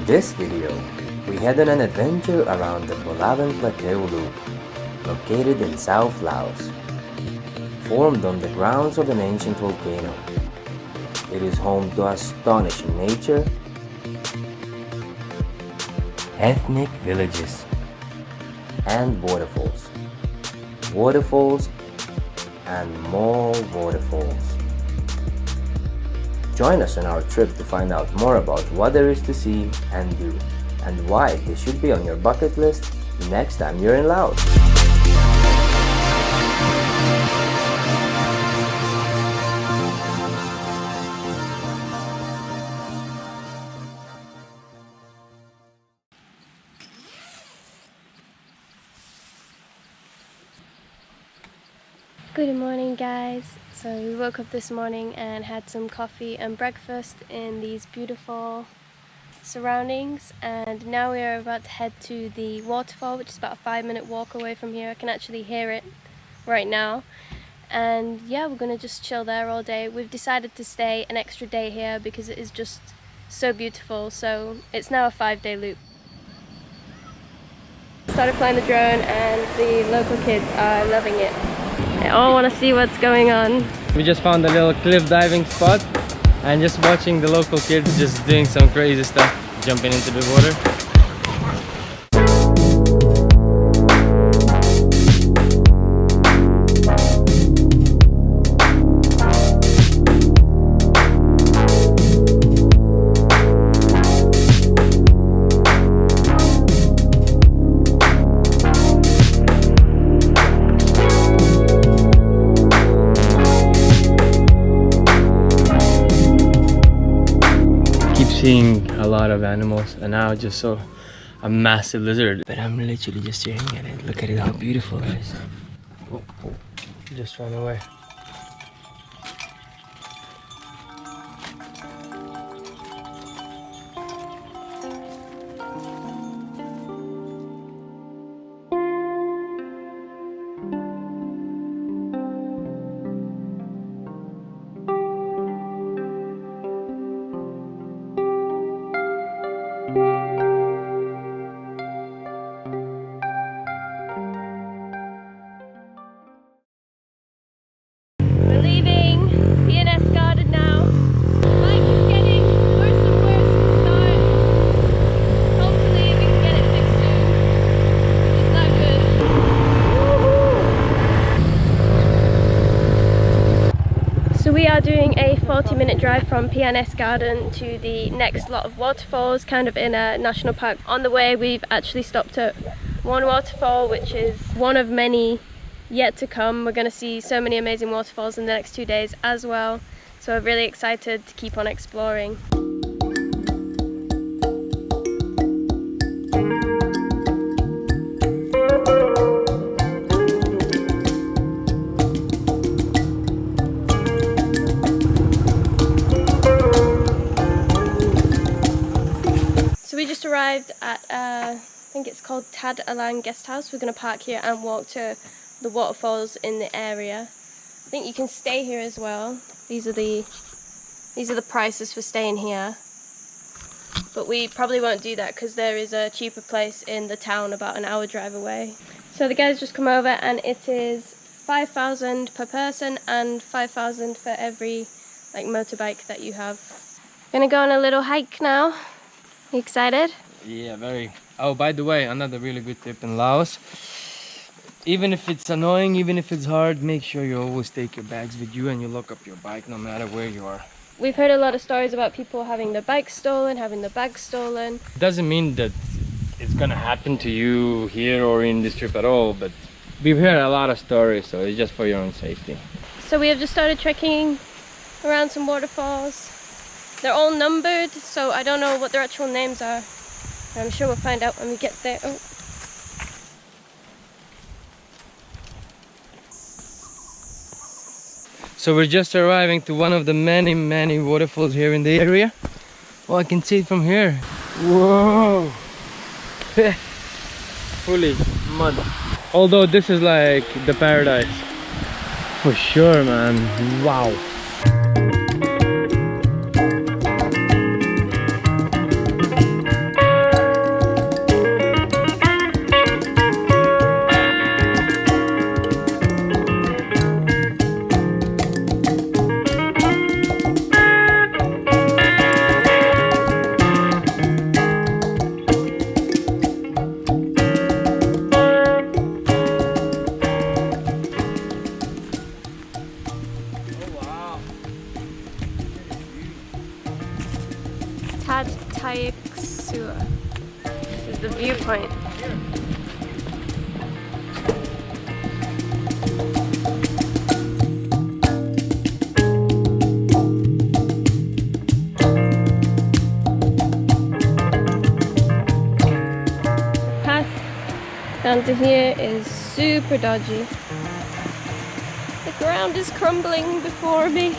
this video, we head on an adventure around the Bolaven Plateau loop, located in South Laos. Formed on the grounds of an ancient volcano, it is home to astonishing nature, ethnic villages, and waterfalls. Waterfalls and more waterfalls. Join us on our trip to find out more about what there is to see and do, and why this should be on your bucket list next time you're in Laos. Good morning, guys. So we woke up this morning and had some coffee and breakfast in these beautiful surroundings, and now we are about to head to the waterfall, which is about a 5-minute walk away from here. I can actually hear it right now, and yeah, we're gonna just chill there all day. We've decided to stay an extra day here because it is just so beautiful, so it's now a 5-day loop. Started flying the drone and the local kids are loving it. They all want to see what's going on. We just found a little cliff diving spot and just watching the local kids just doing some crazy stuff, jumping into the water. Seeing a lot of animals, and now I just saw a massive lizard, but I'm literally just staring at it. Look at it, how beautiful it is. Oh, just ran away. We're leaving PNS Garden now. Bike is getting worse and worse to start. Hopefully we can get it fixed soon. It's not good. So we are doing a 40-minute drive from PNS Garden to the next lot of waterfalls, kind of in a national park. On the way we've actually stopped at one waterfall, which is one of many yet to come. We're going to see so many amazing waterfalls in the next 2 days as well, so we're really excited to keep on exploring. So we just arrived at I think it's called Tad Alang guest house. We're going to park here and walk to the waterfalls in the area. I think you can stay here as well. These are the prices for staying here, but we probably won't do that because there is a cheaper place in the town about an hour drive away. So the guys just come over, and it is 5,000 per person and 5,000 for every motorbike that you have. Gonna go on a little hike now. You excited? Yeah, very. Oh, by the way, another really good tip in Laos. Even if it's annoying, even if it's hard, make sure you always take your bags with you and you lock up your bike no matter where you are. We've heard a lot of stories about people having their bikes stolen, having their bags stolen. It doesn't mean that it's gonna happen to you here or in this trip at all, but we've heard a lot of stories, so it's just for your own safety. So we have just started trekking around some waterfalls. They're all numbered, so I don't know what their actual names are. I'm sure we'll find out when we get there. Oh. So we're just arriving to one of the many waterfalls here in the area. Well, I can see it from here. Whoa! Fully mud. Although this is like the paradise. For sure, man. Wow. Pad Thai Sua. This is the viewpoint. Down to here is super dodgy. The ground is crumbling before me.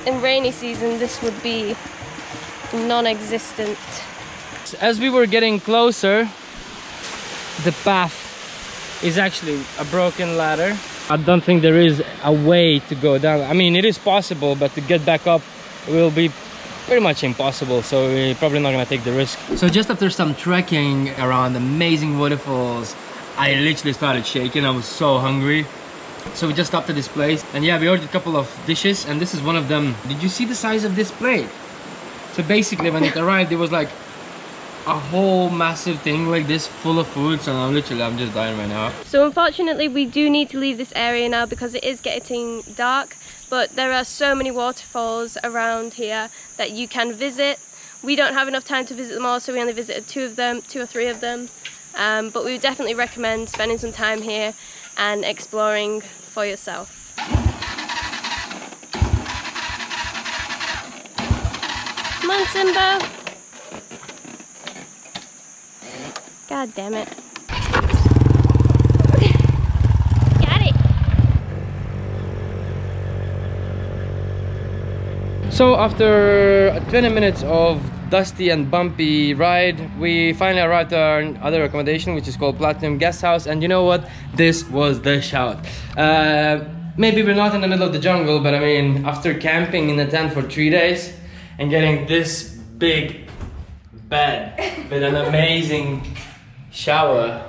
In rainy season, this would be non-existent. As we were getting closer, the path is actually a broken ladder. I don't think there is a way to go down. I mean, it is possible, but to get back up will be pretty much impossible, so we're probably not gonna take the risk. So just after some trekking around amazing waterfalls, I literally started shaking. I was so hungry. So we just stopped at this place, and yeah, we ordered a couple of dishes, and this is one of them. Did you see the size of this plate? So basically when it arrived, it was like a whole massive thing like this full of food. So I'm just dying right now. So unfortunately we do need to leave this area now because it is getting dark, but there are so many waterfalls around here that you can visit. We don't have enough time to visit them all, so we only visited two or three of them. But we would definitely recommend spending some time here and exploring for yourself. Come on, Simba! God damn it. Got it! So after 20 minutes of dusty and bumpy ride, we finally arrived at our other accommodation, which is called Platinum Guest House. And you know what? This was the shout. Maybe we're not in the middle of the jungle, but I mean, after camping in a tent for 3 days and getting this big bed with an amazing shower.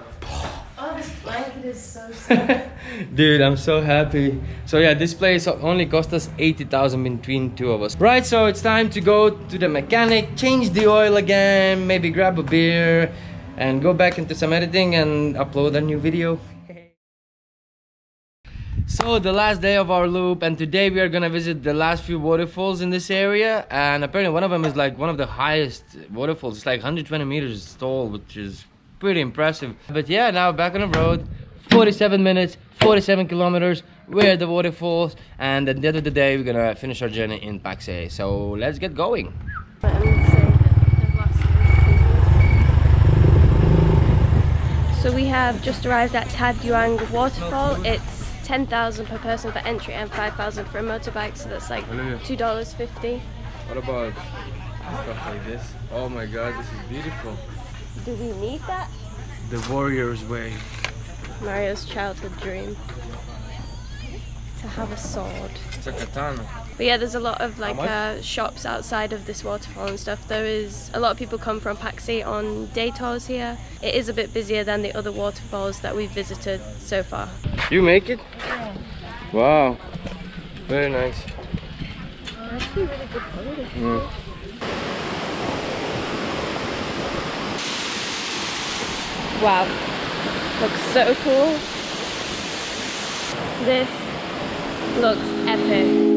Oh, this blanket is so soft. Dude, I'm so happy. So yeah, this place only cost us 80,000 between two of us. Right, so it's time to go to the mechanic, change the oil again, maybe grab a beer and go back into some editing and upload a new video. So the last day of our loop, and today we are gonna visit the last few waterfalls in this area, and apparently one of them is like one of the highest waterfalls. It's like 120 meters tall, which is pretty impressive. But yeah, now back on the road, 47 minutes, 47 kilometers, we're at the waterfalls, and at the end of the day we're gonna finish our journey in Paksay. So let's get going. So we have just arrived at Tad Yuang waterfall. It's 10,000 per person for entry and 5,000 for a motorbike, so that's like $2.50. What about stuff like this? Oh my god, this is beautiful. Do we need that? The warrior's way. Mario's childhood dream. To have a sword. It's a katana. But yeah, there's a lot of like shops outside of this waterfall and stuff. There is a lot of people come from Paksay on day tours here. It is a bit busier than the other waterfalls that we've visited so far. You make it? Yeah. Wow. Very nice. Actually really good quality. Mm. Wow. Looks so cool. This looks epic.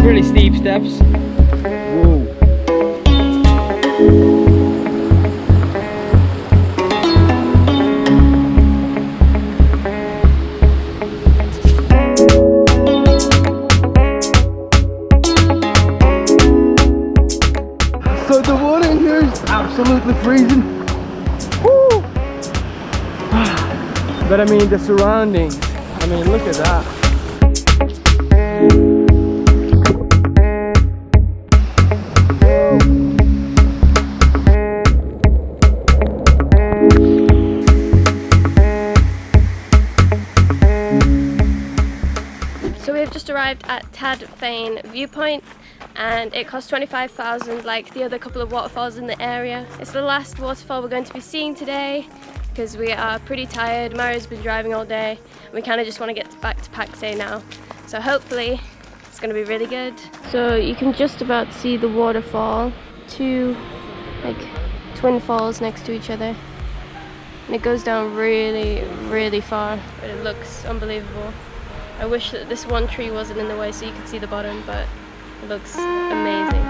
Really steep steps. Whoa. So the water in here is absolutely freezing. Woo! But I mean the surroundings. I mean, look at that. So we've just arrived at Tad Fein viewpoint, and it costs 25,000 like the other couple of waterfalls in the area. It's the last waterfall we're going to be seeing today because we are pretty tired. Mario's been driving all day. We kind of just want to get back to Paksay now. So hopefully it's going to be really good. So you can just about see the waterfall. Two like twin falls next to each other. And it goes down really, really far, but it looks unbelievable. I wish that this one tree wasn't in the way so you could see the bottom, but it looks amazing.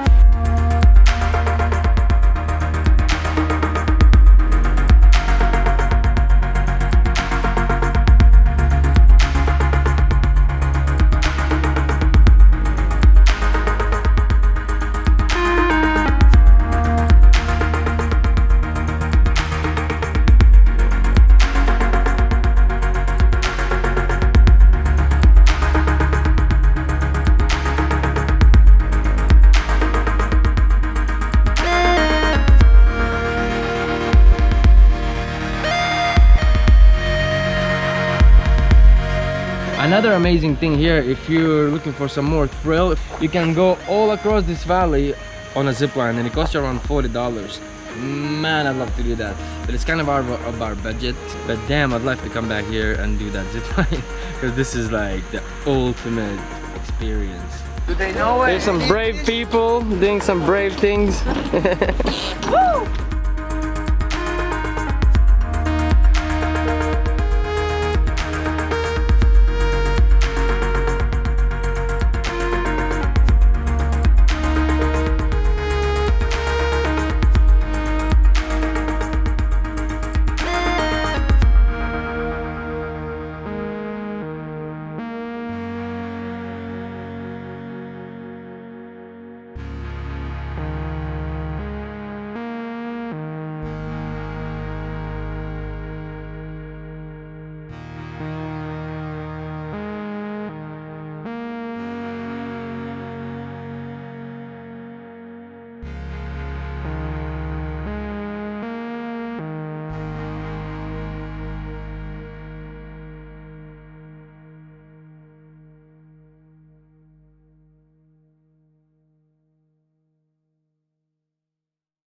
Another amazing thing here, if you're looking for some more thrill, you can go all across this valley on a zip line, and it costs you around $40. Man, I'd love to do that, but it's kind of out of our budget. But damn, I'd love to come back here and do that zip line because this is like the ultimate experience. Do they know it? There's some brave people doing some brave things. Woo!